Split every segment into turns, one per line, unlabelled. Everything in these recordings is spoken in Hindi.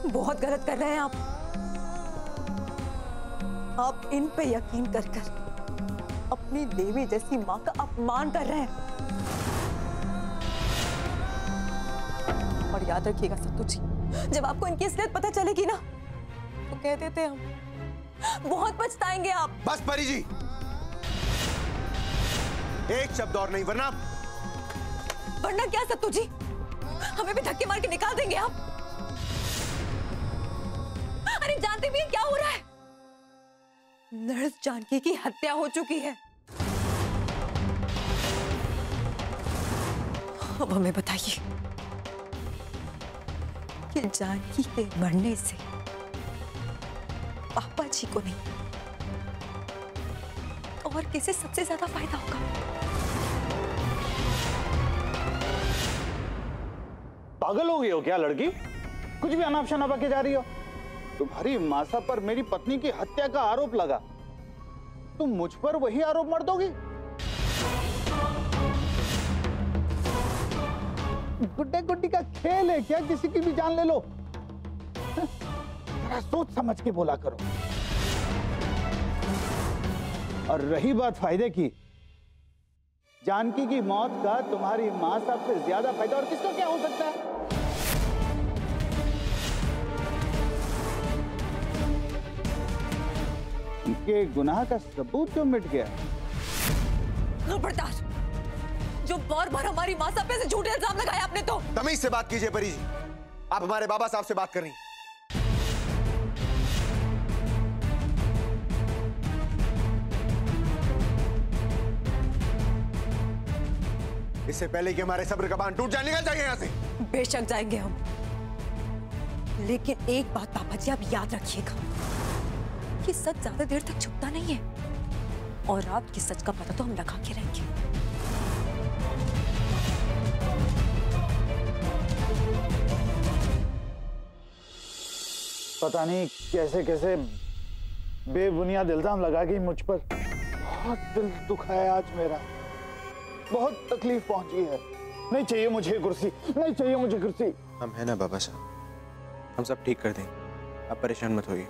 बहुत गलत कर रहे हैं आप। आप इन पे यकीन कर अपनी देवी जैसी माँ का अपमान कर रहे हैं। और याद रखिएगा सत्तू जी, जब आपको इनकी असलियत पता चलेगी ना तो कह देते हम बहुत पछताएंगे आप।
बस परी जी, एक शब्द और नहीं, वरना
क्या सत्तू जी, हमें भी धक्के मार के निकाल देंगे आप? अरे जानते भी हैं क्या हो रहा है? नर्स जानकी की हत्या हो चुकी है। अब हमें बताइए कि जानकी के मरने से पापा जी को नहीं तो और किसे सबसे ज्यादा फायदा होगा?
पागल हो गई हो क्या लड़की? कुछ भी अनाप शनाप के जा रही हो। तुम्हारी मासा पर मेरी पत्नी की हत्या का आरोप लगा, तुम मुझ पर वही आरोप मर दोगी? गुड्डे गुड्डी का खेल है क्या? किसी की भी जान ले लो। जरा सोच समझ के बोला करो। और रही बात फायदे की, जानकी की मौत का तुम्हारी मां साहब से ज्यादा फायदा और किसको क्या हो सकता है? उनके गुनाह का सबूत क्यों मिट गया?
खबरदार, जो बार बार हमारी मां साहब पे से झूठे इल्जाम लगाए आपने तो।
तमीज से बात कीजिए परी जी, आप हमारे बाबा साहब से बात कर रही हैं। इससे पहले कि हमारे सब्र का बांध टूट जाए, निकल जाइए यहाँ से।
बेशक जाएंगे हम, लेकिन एक बात पापा जी आप याद रखिएगा कि सच ज्यादा देर तक छुपता नहीं है और आपकी सच का पता तो हम लगा के रहेंगे।
पता नहीं कैसे कैसे बेबुनियाद इल्जाम लगा गई मुझ पर। बहुत दिल दुखा है आज मेरा, बहुत तकलीफ पहुंची है। नहीं चाहिए मुझे कुर्सी, नहीं चाहिए मुझे कुर्सी।
हम है ना बाबा साहब, हम सब ठीक कर देंगे, आप परेशान मत होइए।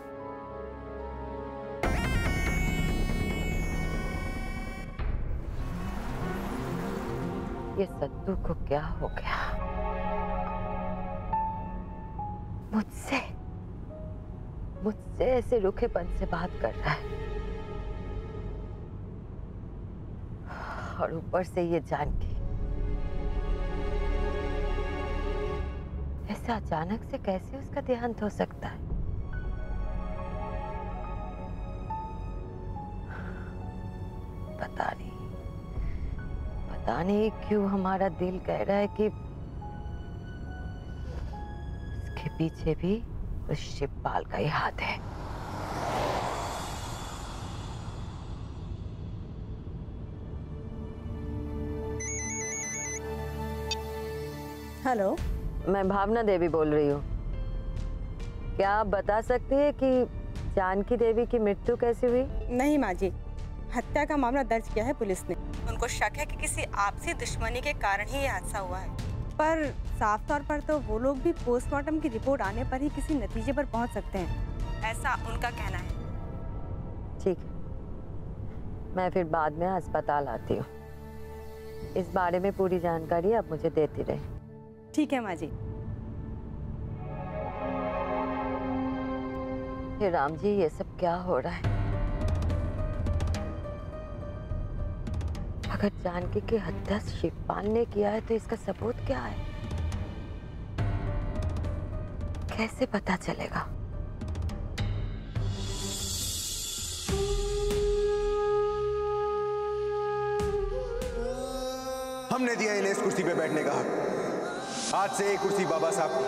ये सत्तू को क्या हो गया? मुझसे ऐसे रूखेपन से बात कर रहा है, और ऊपर से ये जानकी। ऐसा अचानक से कैसे उसका देहांत हो सकता है? पता नहीं क्यों हमारा दिल कह रहा है कि इसके पीछे भी उस शिवपाल का ही हाथ है।
हेलो,
मैं भावना देवी बोल रही हूँ। क्या आप बता सकती है कि जानकी देवी की मृत्यु कैसे हुई?
नहीं माँ जी, हत्या का मामला दर्ज किया है पुलिस ने। उनको शक है कि किसी आपसी दुश्मनी के कारण ही ये हादसा हुआ है, पर साफ तौर पर तो वो लोग भी पोस्टमार्टम की रिपोर्ट आने पर ही किसी नतीजे पर पहुंच सकते हैं, ऐसा उनका कहना है।
ठीक है, मैं फिर बाद में अस्पताल आती हूँ। इस बारे में पूरी जानकारी आप मुझे देती रहे।
ठीक है माँ जी।
हे राम जी, ये सब क्या हो रहा है? अगर जानकी की हत्या शिवपाल ने किया है तो इसका सबूत क्या है? कैसे पता चलेगा?
हमने दिया इन्हें इस कुर्सी पे बैठने का हक। आज से एक कुर्सी बाबा साहब की,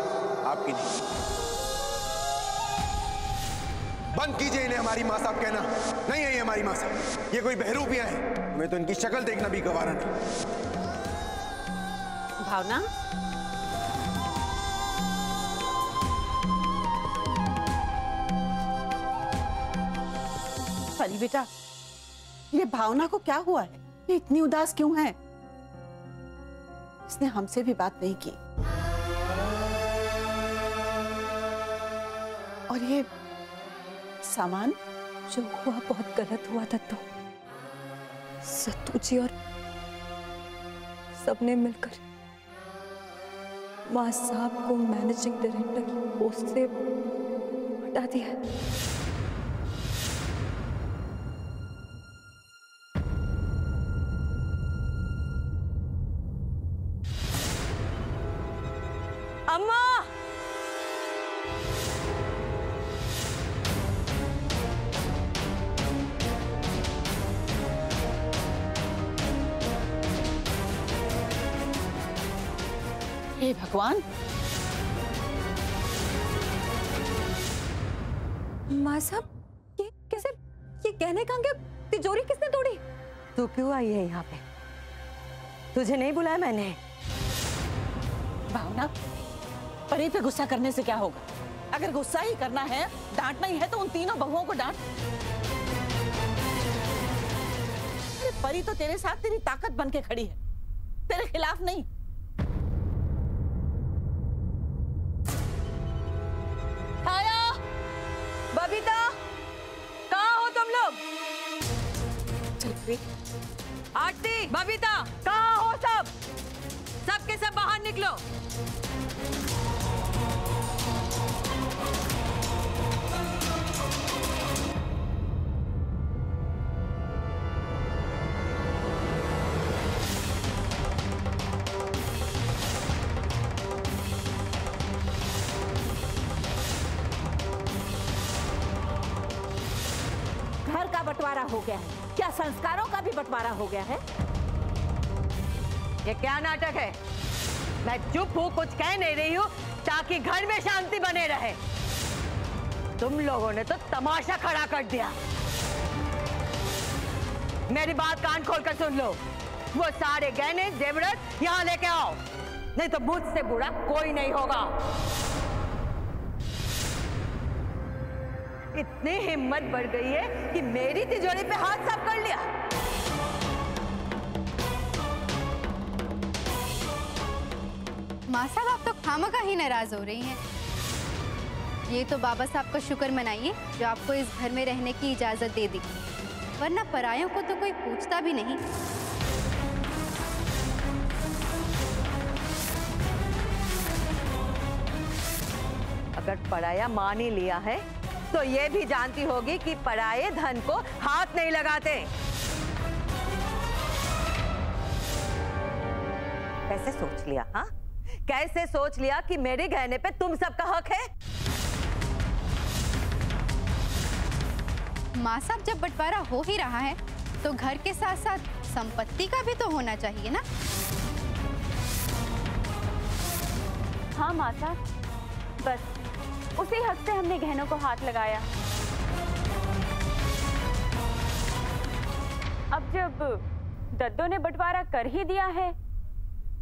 आपकी नहीं। बंद कीजिए इन्हें हमारी माँ साहब कहना। नहीं है ये हमारी माँ साहब, ये कोई बहरूपियां हैं। हमें तो इनकी शक्ल देखना भी गवारा नहीं।
भावना,
परी बेटा, ये भावना को क्या हुआ है? ये इतनी उदास क्यों है? इसने हमसे भी बात नहीं की। और ये सामान?
जो हुआ बहुत गलत हुआ दत्तो। सत्तू जी और सबने मिलकर मां साहब को मैनेजिंग डायरेक्टर की पोस्ट से हटा दिया है। अम्मा!
हे भगवान!
माँ साहब, ये कैसे? ये गहने कहाँ गए? तिजोरी किसने तोड़ी?
तू क्यों आई है यहाँ पे? तुझे नहीं बुलाया मैंने।
भावना, परी पे गुस्सा करने से क्या होगा? अगर गुस्सा ही करना है, डांटना ही है तो उन तीनों बहुओं को डांट। अरे परी तो तेरे साथ तेरी ताकत बन के खड़ी है, तेरे खिलाफ नहीं।
बबीता, कहाँ हो तुम लोग? आरती, बबीता, कहाँ हो सब? सबके सब बाहर निकलो।
घर का बंटवारा हो गया है, क्या संस्कारों का भी बंटवारा हो गया है?
ये क्या नाटक है? मैं चुप हूँ, कुछ कह नहीं रही हूँ ताकि घर में शांति बने रहे। तुम लोगों ने तो तमाशा खड़ा कर दिया। मेरी बात कान खोलकर सुन लो। वो सारे गहने जेवरात यहाँ लेके आओ, नहीं तो मुझसे बुरा कोई नहीं होगा। इतनी हिम्मत बढ़ गई है कि मेरी तिजोरी पे हाथ साफ कर लिया।
माँ साहब, आप तो खामखा ही नाराज हो रही हैं। ये तो बाबा साहब का शुक्र मनाइए जो आपको इस घर में रहने की इजाजत दे दी, वरना परायों को तो कोई पूछता भी नहीं।
अगर पराया मान ही लिया है तो ये भी जानती होगी कि पराये धन को हाथ नहीं लगाते। कैसे सोच लिया? हाँ, कैसे सोच लिया कि मेरे गहने पे तुम सबका हक है?
माँ साहब, जब बंटवारा हो ही रहा है तो घर के साथ साथ संपत्ति का भी तो होना चाहिए ना?
हाँ माँ साहब, बस उसी हक से हमने गहनों को हाथ लगाया। अब जब दद्दो ने बंटवारा कर ही दिया है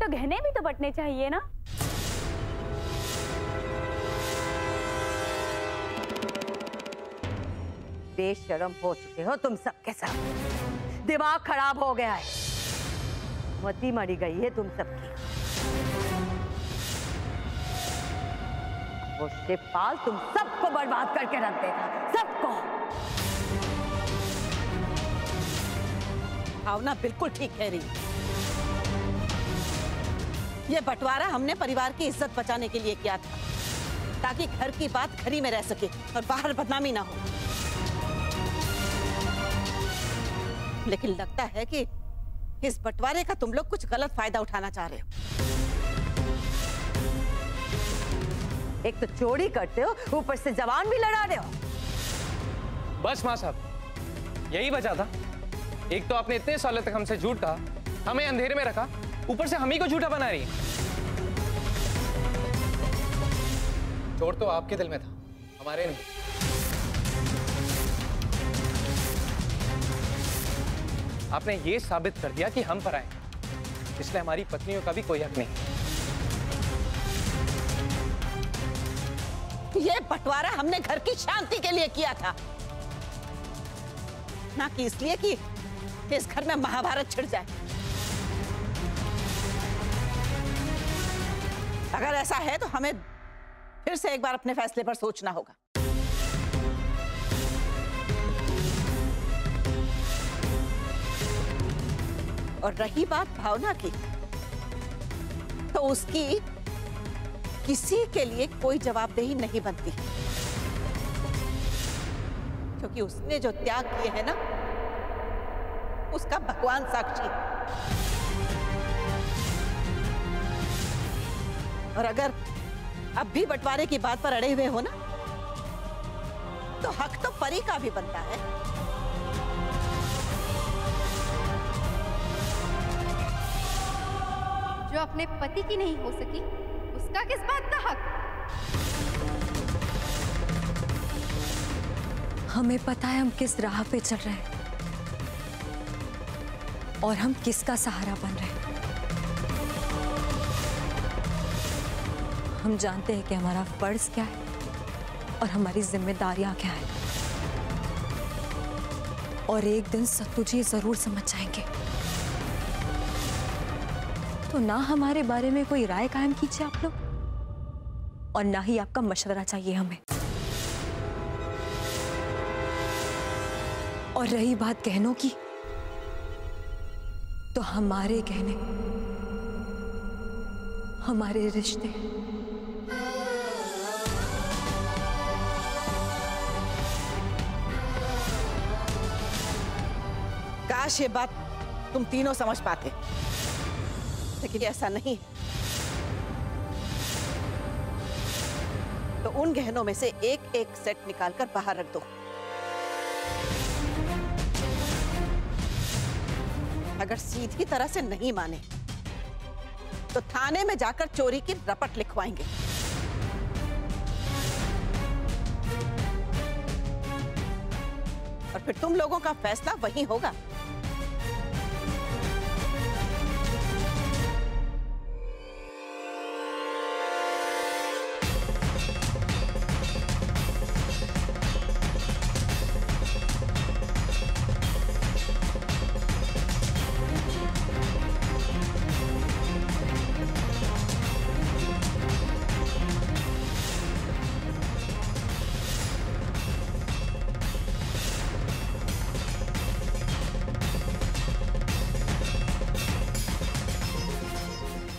तो गहने भी तो बंटने चाहिए ना?
बेशर्म हो चुके हो तुम सबके सब। दिमाग खराब हो गया है, मती मरी गई है तुम सबकी। वो शिवपाल तुम सबको बर्बाद करके रख देगा, सबको।
भावना बिल्कुल ठीक कह रही। ये बंटवारा हमने परिवार की इज्जत बचाने के लिए किया था, ताकि घर की बात घर ही में रह सके और बाहर बदनामी ना हो। लेकिन लगता है कि इस बंटवारे का तुम लोग कुछ गलत फायदा उठाना चाह रहे हो।
एक तो चोरी करते हो, ऊपर से जवान भी लड़ा रहे हो।
बस माँ साहब, यही वजह था। एक तो आपने इतने सालों तक हमसे झूठ कहा, हमें अंधेरे में रखा, ऊपर से हम ही को झूठा बना रही है। चोर तो आपके दिल में था, हमारे नहीं। आपने ये साबित कर दिया कि हम पराए हैं, इसलिए हमारी पत्नियों का भी कोई हक नहीं।
ये बंटवारा हमने घर की शांति के लिए किया था, ना कि इसलिए कि इस घर में महाभारत छिड़ जाए। अगर ऐसा है तो हमें फिर से एक बार अपने फैसले पर सोचना होगा। और रही बात भावना की, तो उसकी किसी के लिए कोई जवाबदेही नहीं बनती, क्योंकि उसने जो त्याग किए हैं ना, उसका भगवान साक्षी है। और अगर अब भी बंटवारे की बात पर अड़े हुए हो ना, तो हक तो परी का भी बनता है।
जो अपने पति की नहीं हो सकी, उसका किस बात का हक?
हमें पता है हम किस राह पे चल रहे हैं और हम किसका सहारा बन रहे हैं। हम जानते हैं कि हमारा फर्ज क्या है और हमारी जिम्मेदारियां क्या है। और एक दिन सत्तू जी जरूर समझ जाएंगे। तो ना हमारे बारे में कोई राय कायम कीजिए आप लोग, और ना ही आपका मशवरा चाहिए हमें। और रही बात गहनों की, तो हमारे गहने, हमारे रिश्ते,
काश ये बात तुम तीनों समझ पाते, लेकिन ऐसा नहीं। तो उन गहनों में से एक एक सेट निकालकर बाहर रख दो। अगर सीधी तरह से नहीं माने तो थाने में जाकर चोरी की रपट लिखवाएंगे। और फिर तुम लोगों का फैसला वही होगा।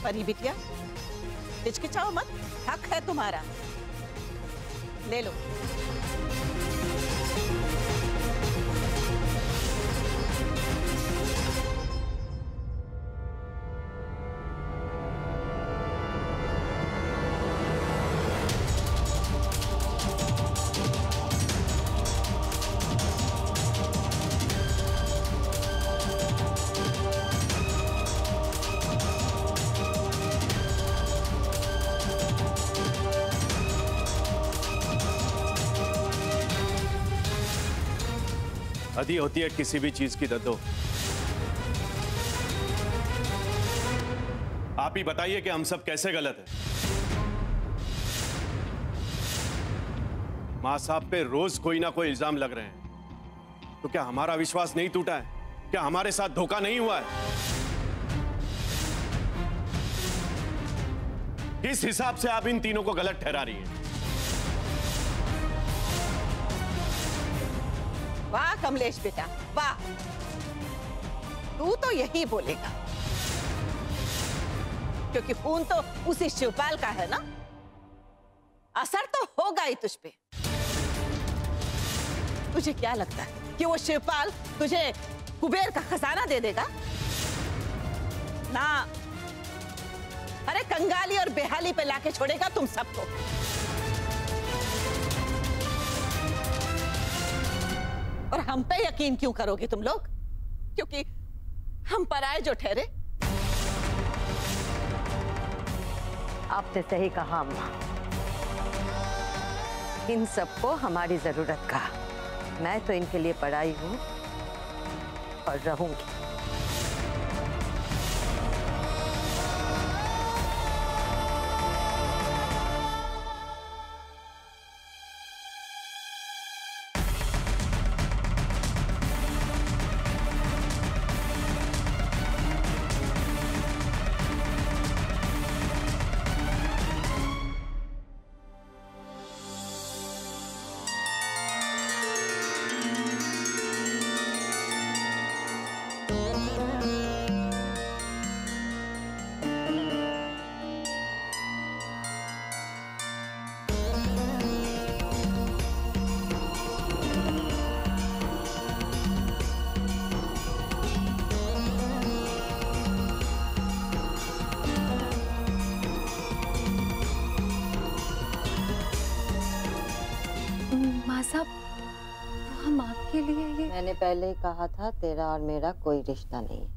परी बिटिया, हिचकिचाओ मत, हक है तुम्हारा, ले लो।
हदी होती है किसी भी चीज की दद्दो। आप ही बताइए कि हम सब कैसे गलत हैं। मां साहब पे रोज कोई ना कोई इल्जाम लग रहे हैं, तो क्या हमारा विश्वास नहीं टूटा है? क्या हमारे साथ धोखा नहीं हुआ है? किस हिसाब से आप इन तीनों को गलत ठहरा रही हैं?
वाह कमलेश बेटा, वाह, तू तो यही बोलेगा, क्योंकि खून तो उसी शिवपाल का है ना, असर तो होगा ही तुझ पे। तुझे क्या लगता है कि वो शिवपाल तुझे कुबेर का खजाना दे देगा? ना, अरे कंगाली और बेहाली पे लाके छोड़ेगा तुम सबको। और हम पे यकीन क्यों करोगे तुम लोग? क्योंकि हम पराए जो ठहरे।
आपने सही कहा अम्मा, इन सबको हमारी जरूरत का। मैं तो इनके लिए पढ़ाई हूं और रहूंगी।
मेरे लिए ये?
मैंने पहले ही कहा था तेरा और मेरा कोई रिश्ता नहीं है।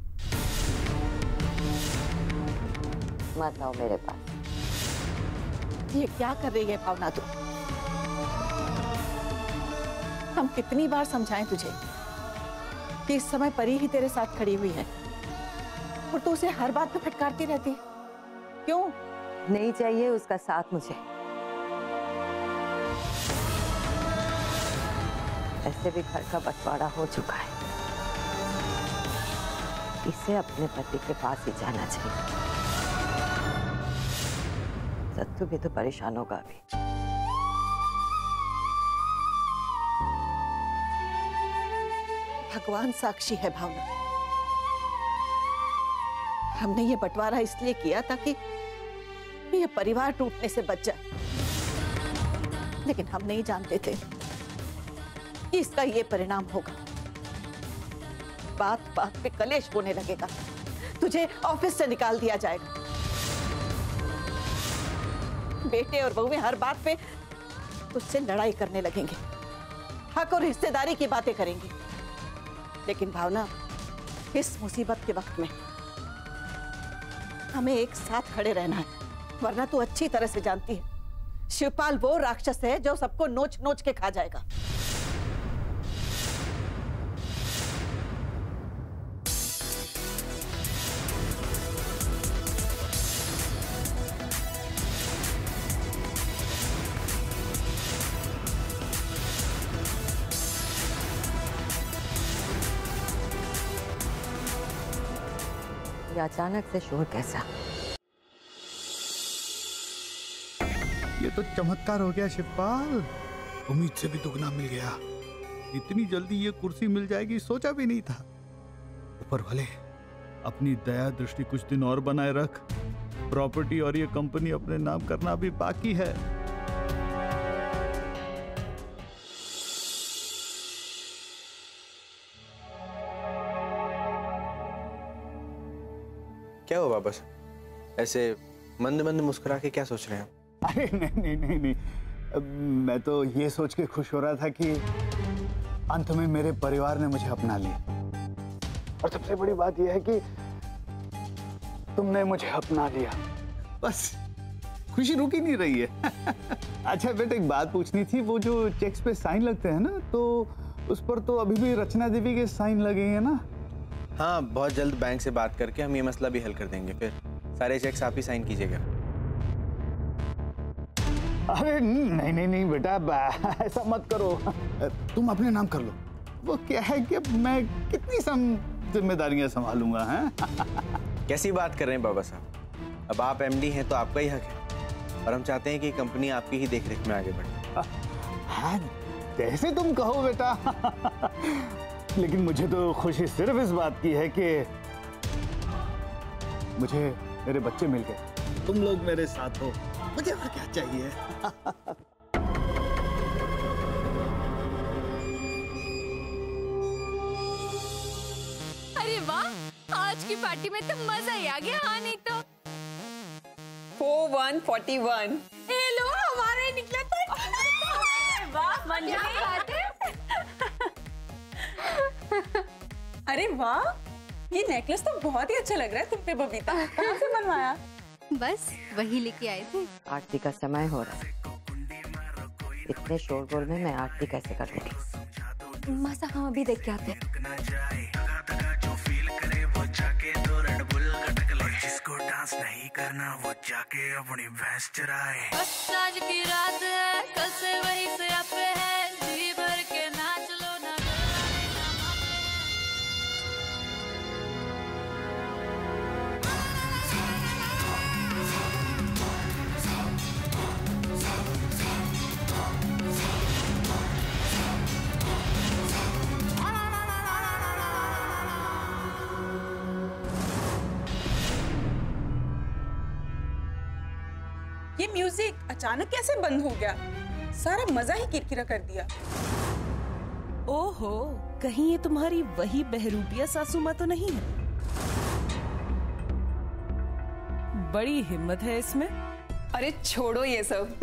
मत आओ मेरे पास।
ये क्या कर रही है भावना तू? हम कितनी बार समझाएं तुझे कि इस समय परी ही तेरे साथ खड़ी हुई है और तू उसे हर बात में फटकारती रहती है। क्यों?
नहीं चाहिए उसका साथ मुझे। ऐसे भी घर का बंटवारा हो चुका है, इसे अपने पति के पास ही जाना चाहिए। सत्तू भी तो परेशान होगा अभी।
भगवान साक्षी है भावना, हमने ये बंटवारा इसलिए किया ताकि ये परिवार टूटने से बच जाए, लेकिन हम नहीं जानते थे कि इसका ये परिणाम होगा। बात बात पे कलेश होने लगेगा, तुझे ऑफिस से निकाल दिया जाएगा, बेटे और बहुएं हर बात पे तुझसे लड़ाई करने लगेंगे, हक और हिस्सेदारी की बातें करेंगे। लेकिन भावना, इस मुसीबत के वक्त में हमें एक साथ खड़े रहना है, वरना तू अच्छी तरह से जानती है शिवपाल वो राक्षस है जो सबको नोच नोच के खा जाएगा।
ये अचानक से शोर कैसा?
ये तो चमत्कार हो गया शिवपाल, उम्मीद से भी दुगना मिल गया। इतनी जल्दी ये कुर्सी मिल जाएगी सोचा भी नहीं था। ऊपर वाले अपनी दया दृष्टि कुछ दिन और बनाए रख, प्रॉपर्टी और ये कंपनी अपने नाम करना भी बाकी है।
क्या हुआ बस ऐसे मंद मंद मुस्कुरा के क्या सोच रहे हैं?
अरे नहीं, मैं तो ये सोच के खुश हो रहा था कि अंत में मेरे परिवार ने मुझे अपना लिया, और सबसे बड़ी बात यह है कि तुमने मुझे अपना लिया। बस खुशी रुक ही नहीं रही है। अच्छा बेटे, एक बात पूछनी थी, वो जो चेक्स पे साइन लगते हैं ना, तो उस पर तो अभी भी रचना देवी के साइन लगेंगे ना?
हाँ, बहुत जल्द बैंक से बात करके हम ये मसला भी हल कर देंगे, फिर सारे चेक्स आप ही साइन कीजिएगा।
अरे नहीं बेटा, ऐसा मत करो, तुम अपने नाम कर लो। वो क्या है कि मैं कितनी जिम्मेदारियां संभालूंगा, हैं?
कैसी बात कर रहे हैं बाबा साहब? अब आप एमडी हैं तो आपका ही हक है, और हम चाहते हैं कि कंपनी आपकी ही देखरेख में आगे बढ़े।
हाँ, जैसे तुम कहो बेटा। लेकिन मुझे तो खुशी सिर्फ इस बात की है कि मुझे मेरे बच्चे मिल गए, तुम लोग मेरे साथ हो, मुझे और क्या चाहिए?
अरे वाह, आज की पार्टी में तो मजा ही आ गया। हाँ नहीं तो
4141
हेलो, हमारा ही निकला था। वाह, बढ़िया बात है।
अरे वाह, ये नेकलेस तो बहुत ही अच्छा लग रहा है तुम पे बबीता। कहाँ से बनवाया?
बस वही लेके आए थे।
आरती का समय हो रहा है, इतने शोरगुल में मैं आरती कैसे कर लूंगी?
मासा हम अभी देख के आते हैं।
जिसको डांस नहीं करना वो जाके अपनी भैंस चराए।
बस आज की रात है, कल से वही से आप है, जी भर के नाच लो ना।
ये म्यूजिक अचानक कैसे बंद हो गया? सारा मजा ही किरकिरा कर दिया।
ओहो, कहीं ये तुम्हारी वही बहरूपिया सासू माँ तो नहीं है? बड़ी हिम्मत है इसमें।
अरे छोड़ो ये सब।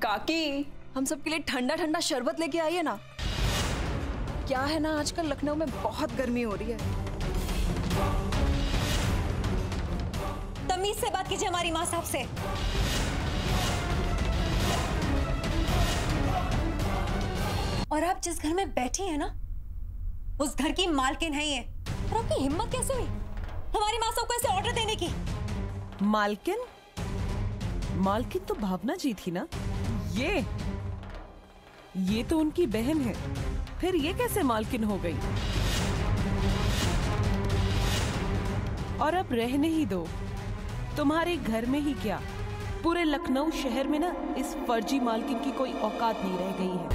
काकी, हम सब के लिए ठंडा ठंडा शरबत लेके आइए ना। क्या है ना, आजकल लखनऊ में बहुत गर्मी हो रही है।
तमीज से बात कीजिए हमारी माँ साहब से। और आप जिस घर में बैठी हैं ना, उस घर की मालकिन है ये। और आपकी हिम्मत कैसे हुई हमारी माँ साहब को ऐसे ऑर्डर देने की?
मालकिन? मालकिन तो भावना जी थी ना। ये तो उनकी बहन है, फिर ये कैसे मालकिन हो गई? और अब रहने ही दो, तुम्हारे घर में ही क्या, पूरे लखनऊ शहर में ना इस फर्जी मालकिन की कोई औकात नहीं रह गई है।